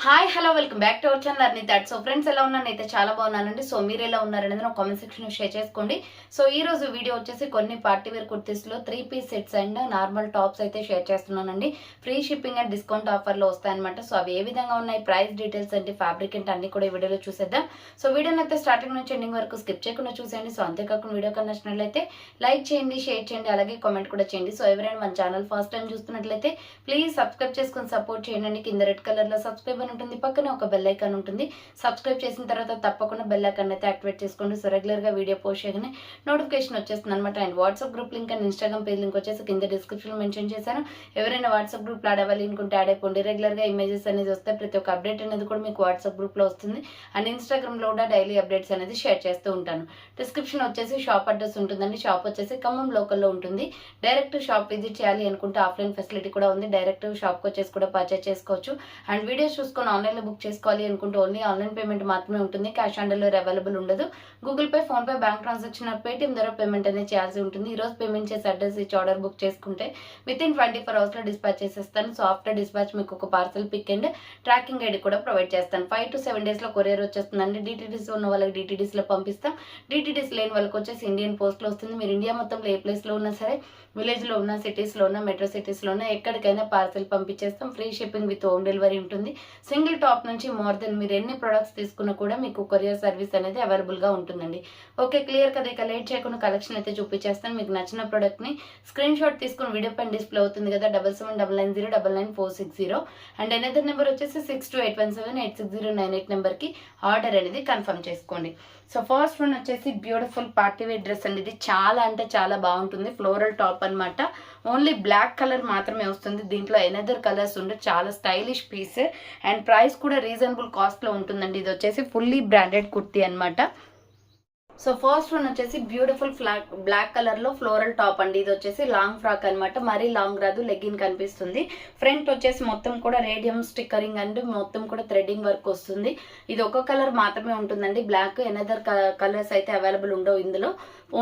Hi hello welcome back to our channel అర్నిత్ అట్. So friends ఎలా ఉన్నాను అయితే చాలా బాగున్నానండి. సో మీరు ఎలా ఉన్నారనేది నా కామెంట్ సెక్షన్ షేర్ చేసుకోండి. సో ఈ రోజు వీడియో వచ్చేసి కొన్ని పార్టీ వేర్ కుర్తీస్లో 3-పీస్ సెట్స్ అండ్ నార్మల్ టాప్స్ అయితే షేర్ చేస్తున్నానండి. ఫ్రీ షిప్పింగ్ అండ్ డిస్కౌంట్ ఆఫర్లో వస్తాయన్నమాట. సో అవి ఏ విధంగా ఉన్నాయి, ప్రైస్ డీటెయిల్స్ అంటే ఫ్యాబ్రిక్ అంటే అన్ని కూడా ఈ వీడియోలో చూసేద్దాం. సో వీడియోని అయితే స్టార్టింగ్ నుంచి ఎండింగ్ వరకు స్కిప్ చేయకుండా చూసేయండి. సో అంతేకాకుండా వీడియో కన్నా నచ్చినట్లయితే లైక్ చేయండి, షేర్ చేయండి, అలాగే కామెంట్ కూడా చేయండి. సో ఎవరైనా మన ఛానల్ ఫస్ట్ టైం చూస్తున్నట్లయితే ప్లీజ్ సబ్స్క్రైబ్ చేసుకొని సపోర్ట్ చేయండి. కింద రెడ్ కలర్లో సబ్స్క్రైబ్ అని ఉంటుంది, పక్కనే ఒక బెల్ ఐకాన్ ఉంటుంది. సబ్స్క్రైబ్ చేసిన తర్వాత తప్పకుండా బెల్ ఐకాన్ అయితే యాక్టివేట్ చేసుకోండి. సో రెగ్యులర్గా వీడియో పోస్ట్ చేయగానే నోటిఫికేషన్ వచ్చేస్తుంది అనమాట. And WhatsApp group link and Instagram page link వచ్చేసి కింద డిస్క్రిప్షన్లో మెన్షన్ చేశాను. ఎవరైనా వాట్సాప్ గ్రూప్లో యాడ్ అవ్వాలి అనుకుంటే యాడ్ అయిపోండి. రెగ్యులర్గా ఇమేజెస్ అనేది వస్తాయి, ప్రతి ఒక్క అప్డేట్ అనేది కూడా మీకు వాట్సాప్ గ్రూప్లో వస్తుంది. అండ్ ఇన్స్టాగ్రామ్లో కూడా డైలీ అప్డేట్స్ అనేది షేర్ చేస్తూ ఉంటాను. డిస్క్రిప్షన్ వచ్చేసి షాప్ అడ్రస్ ఉంటుందండి. షాప్ వచ్చేసి ఖమ్మం లోకల్లో ఉంటుంది. డైరెక్ట్ షాప్ విజిట్ చేయాలి అనుకుంటే ఆఫ్లైన్ ఫెసిలిటీ కూడా ఉంది. డైరెక్ట్ షాప్కి వచ్చేసి కూడా పర్చేస్ చేసుకోవచ్చు. అండ్ వీడియోస్ చూసుకొని ఆన్లైన్లో బుక్ చేసుకోవాలి అనుకుంటే ఓన్లీ ఆన్లైన్ పేమెంట్ మాత్రమే ఉంటుంది. క్యాష్ ఆన్ డెలివరీ అవైలబుల్ ఉండదు. Google pay, phone pay, bank transaction, Paytm ద్వారా పేమెంట్ అనేది చేయాల్సి ఉంటుంది. ఈ రోజు పేమెంట్ చేసి అడ్రస్ ఇచ్చి ఆర్డర్ బుక్ చేసుకుంటే వితిన్ 24 అవర్స్లో డిస్పాచ్ చేసేస్తాను. సో ఆఫ్టర్ డిస్పాచ్ మీకు ఒక parcel pick and tracking ID కూడా ప్రొవైడ్ చేస్తాను. 5 to 7 డేస్లో కొరియర్ వచ్చేస్తుందండి. డిటీడీస్ ఉన్న వాళ్ళకి డిటీడీస్లో పంపిస్తాం. డిటీడీస్ లేని వాళ్ళకి వచ్చేసి ఇండియన్ పోస్ట్లో వస్తుంది. మీరు ఇండియా మొత్తంలో ఏ ప్లేస్లో ఉన్నా సరే, విలేజ్లో ఉన్న, సిటీస్లో ఉన్న, మెట్రో సిటీస్లో ఉన్న ఎక్కడికైనా పార్సల్ పంపించేస్తాం. Free shipping with home delivery ఉంటుంది. సింగిల్ టాప్ నుంచి మోర్ దెన్ మీరు ఎన్ని ప్రొడక్ట్స్ తీసుకున్నా కూడా మీకు కొరియర్ సర్వీస్ అనేది అవైలబుల్గా ఉంటుందండి. ఓకే, క్లియర్ కదా. ఇక లేట్ చేయకుండా కలెక్షన్ అయితే చూపించేస్తాను. మీకు నచ్చిన ప్రోడక్ట్ని స్క్రీన్ షాట్ తీసుకుని వీడియో పైన డిస్ప్లే అవుతుంది కదా, 7799099460. అండ్ అనదర్ నెంబర్ వచ్చేసి 6281786098 నెంబర్కి ఆర్డర్ అనేది కన్ఫర్మ్ చేసుకోండి. సో ఫస్ట్ వన్ వచ్చేసి బ్యూటిఫుల్ పార్టీ వేర్ డ్రెస్ అండి. ఇది చాలా అంటే చాలా బాగుంటుంది. ఫ్లోరల్ టాప్ అనమాట. ఓన్లీ బ్లాక్ కలర్ మాత్రమే వస్తుంది. దీంట్లో ఎనదర్ కలర్స్ ఉండే చాలా స్టైలిష్ పీస్. అండ్ ప్రైస్ కూడా రీజనబుల్ కాస్ట్లో ఉంటుందండి. ఇది వచ్చేసి ఫుల్లీ బ్రాండెడ్ కుర్తీ అనమాట. సో ఫస్ట్ వన్ వచ్చేసి బ్యూటిఫుల్ బ్లాక్ కలర్ లో ఫ్లోరల్ టాప్ అండి. ఇది వచ్చేసి లాంగ్ ఫ్రాక్ అనమాట. మరీ లాంగ్ రాదు, లెగ్గిన్ కనిపిస్తుంది. ఫ్రంట్ వచ్చేసి మొత్తం కూడా రేడియం స్టిక్కరింగ్ అండ్ మొత్తం కూడా థ్రెడ్డింగ్ వర్క్ వస్తుంది. ఇది ఒక కలర్ మాత్రమే ఉంటుందండి, బ్లాక్. ఎనదర్ కలర్స్ అయితే అవైలబుల్ ఉండవు ఇందులో,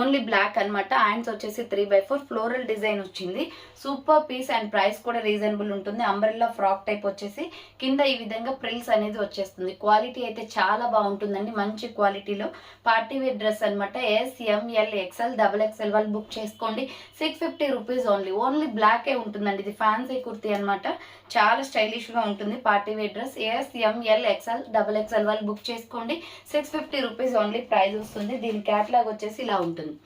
ఓన్లీ బ్లాక్ అనమాట. హ్యాండ్స్ వచ్చేసి 3/4 ఫ్లోరల్ డిజైన్ వచ్చింది. సూపర్ పీస్ అండ్ ప్రైస్ కూడా రీజనబుల్ ఉంటుంది. అంబ్రెల్లా ఫ్రాక్ టైప్ వచ్చేసి కింద ఈ విధంగా ప్రిల్స్ అనేది వచ్చేస్తుంది. క్వాలిటీ అయితే చాలా బాగుంటుందండి, మంచి క్వాలిటీలో పార్టీ వేర్ డ్రెస్ అనమాట. SML, XL, XXL వాళ్ళు బుక్ చేసుకోండి. 650 రూపీస్ ఓన్లీ బ్లాకే ఉంటుందండి. ఇది ఫ్యాన్సీ కుర్తీ అనమాట. చాలా స్టైలిష్ గా ఉంటుంది party wear dress. SML, XXL వాళ్ళు బుక్ చేసుకోండి. 650 రూపీస్ ఓన్లీ ప్రైస్ వస్తుంది. దీని క్యాటలాగ్ వచ్చేసి ఇలా ఉంటుంది.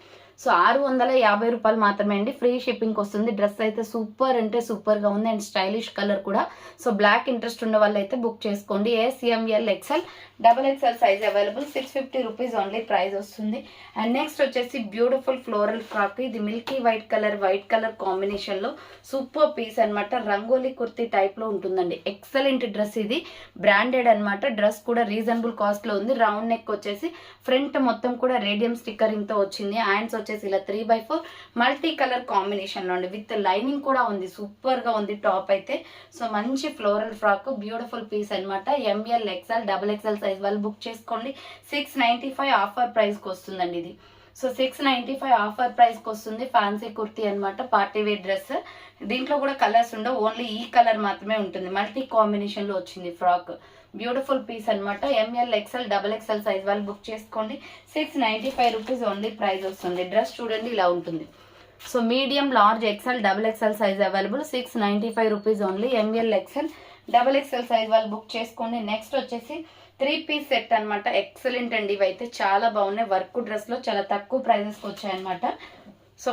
సో 650 రూపాయలు మాత్రమే అండి, ఫ్రీ షిప్పింగ్ వస్తుంది. డ్రెస్ అయితే సూపర్ అంటే సూపర్ గా ఉంది అండ్ స్టైలిష్ కలర్ కూడా. సో బ్లాక్ ఇంట్రెస్ట్ ఉన్న వాళ్ళు అయితే బుక్ చేసుకోండి. SML, XXL size available. 650 rupees only price వస్తుంది. అండ్ నెక్స్ట్ వచ్చేసి బ్యూటిఫుల్ ఫ్లోరల్ ఫ్రాక్. ఇది మిల్కీ వైట్ కలర్ కాంబినేషన్ లో సూపర్ పీస్ అనమాట. రంగోలీ కుర్తీ టైప్ లో ఉంటుందండి. Excellent dress. ఇది బ్రాండెడ్ అనమాట. డ్రెస్ కూడా రీజనబుల్ కాస్ట్ లో ఉంది. రౌండ్ నెక్ వచ్చేసి ఫ్రంట్ మొత్తం కూడా రేడియం స్టిక్కరింగ్ తో వచ్చింది. హ్యాండ్స్ వచ్చేసి ఇలా 3/4 మల్టీ కలర్ కాంబినేషన్ లో ఉంది. విత్ లైనింగ్ కూడా ఉంది. సూపర్ గా ఉంది టాప్ అయితే. సో మంచి ఫ్లోరల్ ఫ్రాక్, బ్యూటిఫుల్ పీస్ అనమాట. ML, XXL సైజ్ వాళ్ళు బుక్ చేసుకోండి. 695 ఆఫర్ ప్రైస్ కి వస్తుందండి ఇది. సో 695 ఆఫర్ ప్రైస్ కి వస్తుంది. ఫ్యాన్సీ కుర్తీ అనమాట, పార్టీ వేర్ డ్రెస్. దీంట్లో కూడా కలర్స్ ఉండవు, ఓన్లీ ఈ కలర్ మాత్రమే ఉంటుంది. మల్టీ కాంబినేషన్ లో వచ్చింది ఫ్రాక్. బ్యూటిఫుల్ పీస్ అనమాట. ML, XXL సైజ్ వాళ్ళు బుక్ చేసుకోండి. 695 రూపీస్ ఓన్లీ ప్రైస్ వస్తుంది. డ్రెస్ చూడండి ఇలా ఉంటుంది. So medium, large, XXL size available. 695 rupees only. ML, XXL size వాళ్ళు బుక్ చేసుకోండి. నెక్స్ట్ వచ్చేసి 3-పీస్ సెట్ అనమాట. ఎక్సలెంట్ అండి. ఇవైతే చాలా బాగున్నాయి. వర్క్ డ్రెస్ లో చాలా తక్కువ ప్రైజెస్ వచ్చాయన్నమాట. సో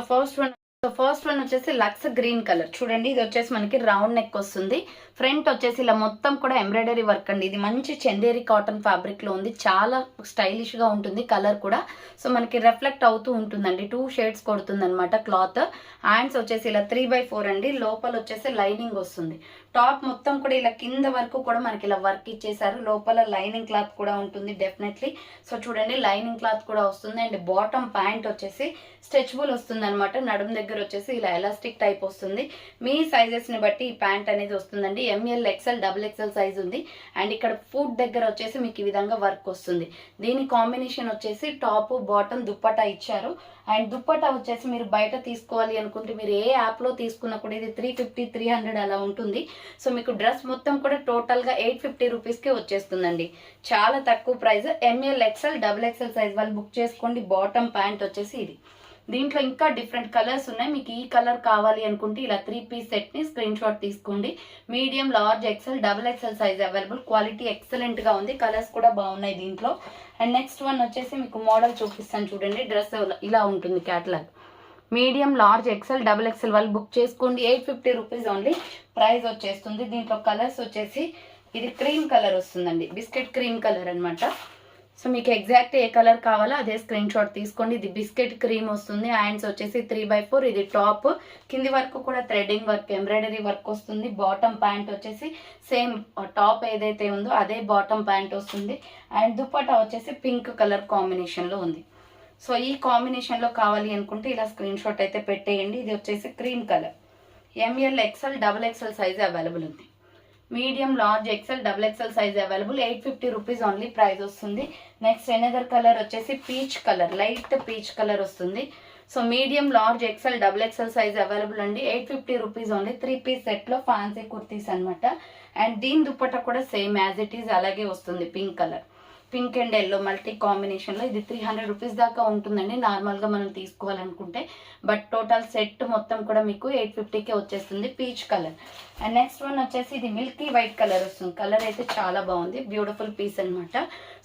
ఫస్ట్ వన్ వచ్చేసి లక్స్ గ్రీన్ కలర్ చూడండి. ఇది వచ్చేసి మనకి రౌండ్ నెక్ వస్తుంది. ఫ్రంట్ వచ్చేసి ఇలా మొత్తం కూడా ఎంబ్రాయిడరీ వర్క్ అండి. ఇది మంచి చందేరి కాటన్ ఫ్యాబ్రిక్ లో ఉంది. చాలా స్టైలిష్ గా ఉంటుంది. కలర్ కూడా సో మనకి రిఫ్లెక్ట్ అవుతూ ఉంటుందండి. 2 షేడ్స్ కొడుతుంది అనమాట క్లాత్. హ్యాండ్స్ వచ్చేసి ఇలా 3/4 అండి. లోపల వచ్చేసి లైనింగ్ వస్తుంది. టాప్ మొత్తం కూడా ఇలా కింద వరకు కూడా మనకి ఇలా వర్క్ ఇచ్చేసారు. లోపల లైనింగ్ క్లాత్ కూడా ఉంటుంది డెఫినెట్లీ. సో చూడండి లైనింగ్ క్లాత్ కూడా వస్తుంది. అండ్ బాటమ్ ప్యాంట్ వచ్చేసి స్ట్రెచబుల్ వస్తుంది అనమాట. నడుము దగ్గర వచ్చేసి ఇలా ఎలాస్టిక్ టైప్ వస్తుంది. మీ సైజెస్ని బట్టి ఈ ప్యాంట్ అనేది వస్తుందండి. ML, XL, double XL size ఉంది. అండ్ ఇక్కడ ఫుట్ దగ్గర వచ్చేసి మీకు ఈ విధంగా వర్క్ వస్తుంది. దీని కాంబినేషన్ వచ్చేసి టాప్ బాటమ్ దుప్పటా ఇచ్చారు. అండ్ దుప్పటా వచ్చేసి మీరు బయట తీసుకోవాలి అనుకుంటే మీరు ఏ యాప్లో తీసుకున్నా కూడా ఇది 350, 300 అలా ఉంటుంది. సో మీకు డ్రెస్ మొత్తం కూడా టోటల్గా 850 రూపీస్కి వచ్చేస్తుందండి. చాలా తక్కువ price. ML, XL, double XL size వాళ్ళు బుక్ చేసుకోండి. బాటమ్ ప్యాంట్ వచ్చేసి ఇది. దీంట్లో ఇంకా డిఫరెంట్ కలర్స్ ఉన్నాయి. మీకు ఈ కలర్ కావాలి అనుకుంటే ఇలా 3 పీస్ సెట్ని స్క్రీన్ షాట్ తీసుకోండి. Medium, large, XL, double XL size available. Quality ఎక్సలెంట్గా ఉంది. కలర్స్ కూడా బాగున్నాయి దీంట్లో. అండ్ నెక్స్ట్ వన్ వచ్చేసి మీకు మోడల్ చూపిస్తాను చూడండి. డ్రెస్ ఇలా ఉంటుంది catalogue. Medium, large, XL, double XL వాళ్ళు బుక్ చేసుకోండి. 850 రూపీస్ ఓన్లీ ప్రైస్ వచ్చేస్తుంది. దీంట్లో కలర్స్ వచ్చేసి ఇది క్రీమ్ కలర్ వస్తుందండి. బిస్కెట్ క్రీమ్ కలర్ అనమాట. సో మీకు ఎగ్జాక్ట్ ఏ కలర్ కావాలో అదే స్క్రీన్ షాట్ తీసుకోండి. ఇది బిస్కెట్ క్రీమ్ వస్తుంది. హ్యాండ్స్ వచ్చేసి 3/4. ఇది టాప్. కింది వరకు కూడా థ్రెడ్డింగ్ వర్క్, ఎంబ్రాయిడరీ వర్క్ వస్తుంది. బాటమ్ ప్యాంట్ వచ్చేసి సేమ్ టాప్ ఏదైతే ఉందో అదే బాటమ్ ప్యాంట్ వస్తుంది. అండ్ దుపట్టా వచ్చేసి పింక్ కలర్ కాంబినేషన్లో ఉంది. సో ఈ కాంబినేషన్లో కావాలి అనుకుంటే ఇలా స్క్రీన్ షాట్ అయితే పెట్టేయండి. ఇది వచ్చేసి cream colour. M L, XL, double XL size available ఉంది. Medium, large, XL, double XL size available. 850 rupees only price వస్తుంది. నెక్స్ట్ ఎనదర్ కలర్ వచ్చేసి peach colour, light peach colour వస్తుంది. So medium, large, XL, double XL size available అండి. 850 rupees only. 3 piece సెట్లో fancy kurtis అనమాట. And దీని దుపట్టా కూడా same as it is అలాగే వస్తుంది. Pink colour, pink and yellow multi కాంబినేషన్లో. ఇది 300 రూపీస్ దాకా ఉంటుందండి నార్మల్గా మనం తీసుకోవాలనుకుంటే. బట్ టోటల్ సెట్ మొత్తం కూడా మీకు 850కే వచ్చేస్తుంది. Peach colour. And next one వచ్చేసి ఇది మిల్కీ వైట్ కలర్ వస్తుంది. కలర్ అయితే చాలా బాగుంది. బ్యూటిఫుల్ పీస్ అనమాట.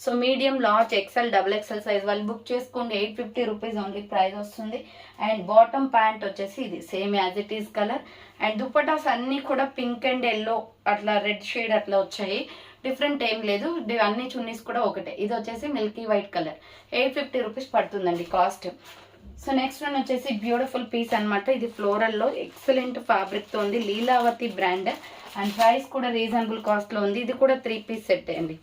So medium, large, XL, double XL size వాళ్ళు బుక్ చేసుకోండి. 850 రూపీస్ ఓన్లీ ప్రైస్ వస్తుంది. అండ్ బాటమ్ ప్యాంట్ వచ్చేసి ఇది same as it is colour. And dupattas అన్నీ కూడా పింక్ అండ్ ఎల్లో అట్లా రెడ్ షేడ్ అట్లా వచ్చాయి. డిఫరెంట్ ఏం లేదు. అన్ని చున్నీస్ కూడా ఒకటే. ఇది వచ్చేసి మిల్కీ వైట్ కలర్. 850 రూపీస్ పడుతుందండి కాస్ట్. సో నెక్స్ట్ వన్ వచ్చేసి బ్యూటిఫుల్ పీస్ అనమాట. ఇది ఫ్లోరల్లో ఎక్సలెంట్ ఫ్యాబ్రిక్తో ఉంది. లీలావతి బ్రాండ్. అండ్ ప్రైస్ కూడా రీజనబుల్ కాస్ట్లో ఉంది. ఇది కూడా 3 పీస్ సెట్ అండి.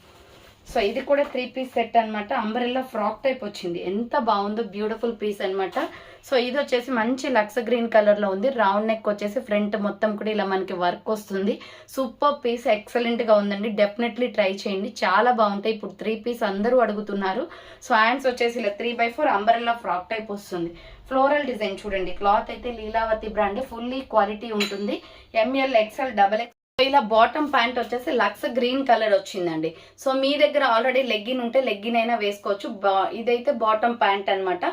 సో ఇది కూడా 3 పీస్ సెట్ అనమాట. అంబ్రెల్లా ఫ్రాక్ టైప్ వచ్చింది. ఎంత బాగుందో, బ్యూటిఫుల్ పీస్ అనమాట. సో ఇది వచ్చేసి మంచి లక్స్ గ్రీన్ కలర్లో ఉంది. రౌండ్ నెక్ వచ్చేసి ఫ్రంట్ మొత్తం కూడా ఇలా మనకి వర్క్ వస్తుంది. సూపర్ పీస్, ఎక్సలెంట్గా ఉందండి. డెఫినెట్లీ ట్రై చేయండి. చాలా బాగుంటాయి. ఇప్పుడు 3 పీస్ అందరూ అడుగుతున్నారు. సో హ్యాండ్స్ వచ్చేసి ఇలా 3/4 అంబ్రెల్లా ఫ్రాక్ టైప్ వస్తుంది. ఫ్లోరల్ డిజైన్ చూడండి. క్లాత్ అయితే లీలావతి బ్రాండ్. ఫుల్లీ క్వాలిటీ ఉంటుంది. ML, XL, double X. ఇలా బాటమ్ ప్యాంట్ వచ్చేసి లక్స్ గ్రీన్ కలర్ వచ్చిందండి. సో మీ దగ్గర ఆల్రెడీ లెగ్గిన్ ఉంటే లెగ్గిన్ అయినా వేసుకోవచ్చు. ఇదైతే బాటమ్ ప్యాంట్ అనమాట.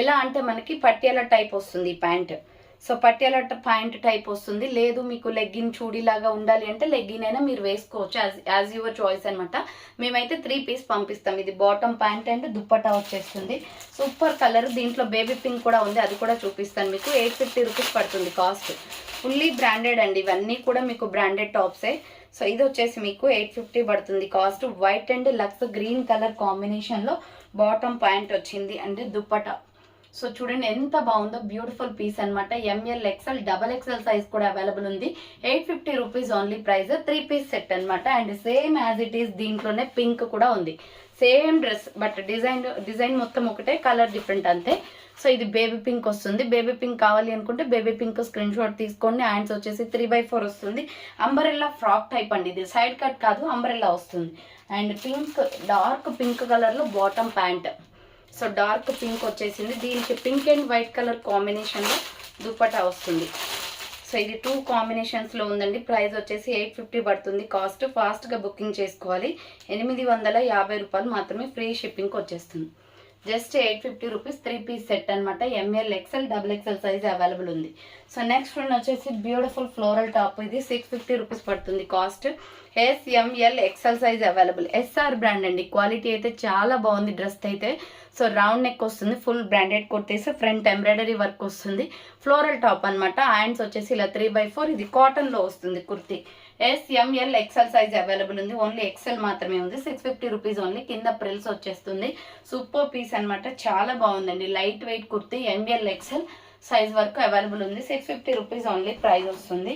ఎలా అంటే మనకి పట్యాల టైప్ వస్తుంది ఈ pant. So Patiala pant type వస్తుంది. లేదు మీకు లెగ్గిన్ చూడీ లాగా ఉండాలి అంటే లెగ్గిన్ అయినా మీరు వేసుకోవచ్చు. యాజ్ యువర్ చాయిస్ అనమాట. మేమైతే 3 పీస్ పంపిస్తాం. ఇది బాటమ్ ప్యాంట్ అండ్ దుప్పటా వచ్చేస్తుంది. Super colour. దీంట్లో బేబీ పింక్ కూడా ఉంది. అది కూడా చూపిస్తాను మీకు. 850 రూపీస్ పడుతుంది కాస్ట్. ఫుల్లీ బ్రాండెడ్ అండి. ఇవన్నీ కూడా మీకు బ్రాండెడ్ టాప్సే. సో ఇది వచ్చేసి మీకు 850 పడుతుంది cost. White and lux green colour కాంబినేషన్లో బాటమ్ ప్యాంట్ వచ్చింది అండ్ దుప్పటా. సో చూడండి ఎంత బాగుందో, బ్యూటిఫుల్ పీస్ అనమాట. M L, XL, double XL size కూడా అవైలబుల్ ఉంది. 850 rupees only price. 3 piece set అనమాట. And same as it is దీంట్లోనే పింక్ కూడా ఉంది. సేమ్ డ్రెస్ బట్ డిజైన్ మొత్తం ఒకటే, కలర్ డిఫరెంట్ అంతే. సో ఇది బేబీ పింక్ వస్తుంది. బేబీ పింక్ కావాలి అనుకుంటే బేబీ పింక్ స్క్రీన్ షాట్ తీసుకోండి. హ్యాండ్స్ వచ్చేసి 3/4 వస్తుంది. అంబ్రెల్లా ఫ్రాక్ టైప్ అండి. ఇది సైడ్ కట్ కాదు, అంబ్రెల్లా వస్తుంది. అండ్ పింక్, డార్క్ పింక్ కలర్లో bottom pant. So dark pink వచ్చేసింది. దీనికి పింక్ అండ్ వైట్ కలర్ కాంబినేషన్లో దుపట్టా వస్తుంది. సో ఇది 2 కాంబినేషన్స్లో ఉందండి. ప్రైస్ వచ్చేసి 850 పడుతుంది కాస్ట్. ఫాస్ట్గా బుకింగ్ చేసుకోవాలి. 850 రూపాయలు మాత్రమే. ఫ్రీ షిప్పింగ్కి వచ్చేస్తుంది. Just 850 rupees. 3 పీస్ సెట్ అనమాట. M L, XL, double XL size available ఉంది. సో నెక్స్ట్ వన్ వచ్చేసి బ్యూటిఫుల్ ఫ్లోరల్ టాప్. ఇది 650 రూపీస్ పడుతుంది cost. S M L, XL size available. S R brand అండి. క్వాలిటీ అయితే చాలా బాగుంది. డ్రెస్ అయితే సో రౌండ్ నెక్ వస్తుంది. Full branded kurtis. Front embroidery work వస్తుంది. ఫ్లోరల్ టాప్ అనమాట. హ్యాండ్స్ వచ్చేసి ఇలా 3/4. ఇది కాటన్లో వస్తుంది kurti. S M L, XL size available ఉంది. ఓన్లీ ఎక్స్ఎల్ మాత్రమే ఉంది. 650 రూపీస్ ఓన్లీ. కింద ప్రిల్స్ వచ్చేస్తుంది. సూపర్ పీస్ అనమాట. చాలా బాగుందండి. Light weight kurti. ML, XL size వరకు అవైలబుల్ ఉంది. 650 రూపీస్ ఓన్లీ ప్రైస్ వస్తుంది.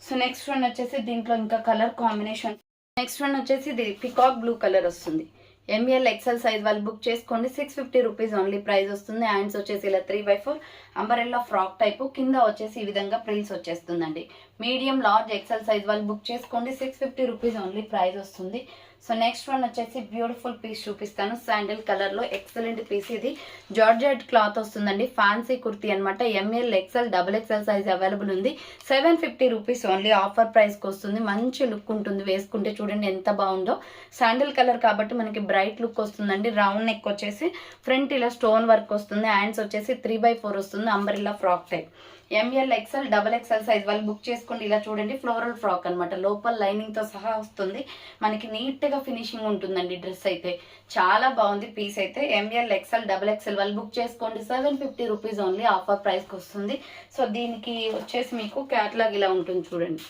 సో నెక్స్ట్ వన్ వచ్చేసి దీంట్లో ఇంకా కలర్ కాంబినేషన్. నెక్స్ట్ వన్ వచ్చేసి ఇది పికాక్ బ్లూ కలర్ వస్తుంది. ఎంఎల్ ఎక్సెల్ సైజ్ వాళ్ళు బుక్ చేసుకోండి. 650 రూపీస్ ఓన్లీ ప్రైస్ వస్తుంది. హ్యాండ్స్ వచ్చేసి ఇలా 3/4 అంబరెల్లా ఫ్రాక్ టైపు, కింద వచ్చేసి ఈ విధంగా ప్రిల్స్ వచ్చేస్తుందండి. మీడియం లార్జ్ ఎక్సెల్ సైజ్ వాళ్ళు బుక్ చేసుకోండి. 650 రూపీస్ ఓన్లీ ప్రైస్ వస్తుంది. సో నెక్స్ట్ వన్ వచ్చేసి బ్యూటిఫుల్ పీస్ చూపిస్తాను. శాండిల్ కలర్లో ఎక్సలెంట్ పీస్. ఇది జార్జెట్ క్లాత్ వస్తుందండి. ఫ్యాన్సీ కుర్తీ అనమాట. M L XL double XL size available ఉంది. 750 రూపీస్ ఓన్లీ ఆఫర్ ప్రైస్కి వస్తుంది. మంచి లుక్ ఉంటుంది వేసుకుంటే, చూడండి ఎంత బాగుందో. శాండిల్ కలర్ కాబట్టి మనకి బ్రైట్ లుక్ వస్తుందండి. రౌండ్ నెక్ వచ్చేసి ఫ్రంట్ ఇలా స్టోన్ వర్క్ వస్తుంది. హ్యాండ్స్ వచ్చేసి 3/4 వస్తుంది. Umbrella frock type. M L XL double XL size వాళ్ళు బుక్ చేసుకోండి. ఇలా చూడండి ఫ్లోరల్ ఫ్రాక్ అనమాట. లోపల లైనింగ్ తో సహా వస్తుంది. మనకి నీట్ గా ఫినిషింగ్ ఉంటుందండి. డ్రెస్ అయితే చాలా బాగుంది పీస్ అయితే. ఎంఎల్ ఎక్సెల్ డబల్ ఎక్సెల్ వాళ్ళు బుక్ చేసుకోండి. 750 రూపీస్ ఓన్లీ ఆఫర్ ప్రైస్ కి వస్తుంది. సో దీనికి వచ్చేసి మీకు క్యాటలాగ్ ఇలా ఉంటుంది చూడండి.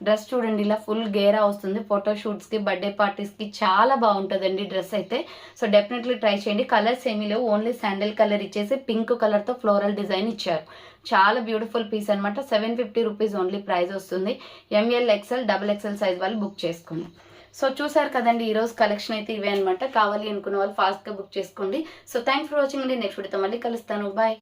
డ్రెస్ చూడండి ఇలా ఫుల్ గేరా వస్తుంది. ఫోటోషూట్స్కి బర్త్డే పార్టీస్కి చాలా బాగుంటుందండి డ్రెస్ అయితే. సో డెఫినెట్లీ ట్రై చేయండి. కలర్స్ ఏమీ లేవు, ఓన్లీ శాండిల్ కలర్ ఇచ్చేసి పింక్ కలర్తో ఫ్లోరల్ డిజైన్ ఇచ్చారు. చాలా బ్యూటిఫుల్ పీస్ అనమాట. 750 రూపీస్ ఓన్లీ ప్రైస్ వస్తుంది. M L XL double XL size వాళ్ళు బుక్ చేసుకోండి. సో చూసారు కదండి, ఈరోజు కలెక్షన్ అయితే ఇవే అనమాట. కావాలి అనుకున్న వాళ్ళు ఫాస్ట్గా బుక్ చేసుకోండి. సో థ్యాంక్స్ ఫర్ వాచింగ్ అండి. నెక్స్ట్ వీడియోతో మళ్ళీ కలుస్తాను. బాయ్.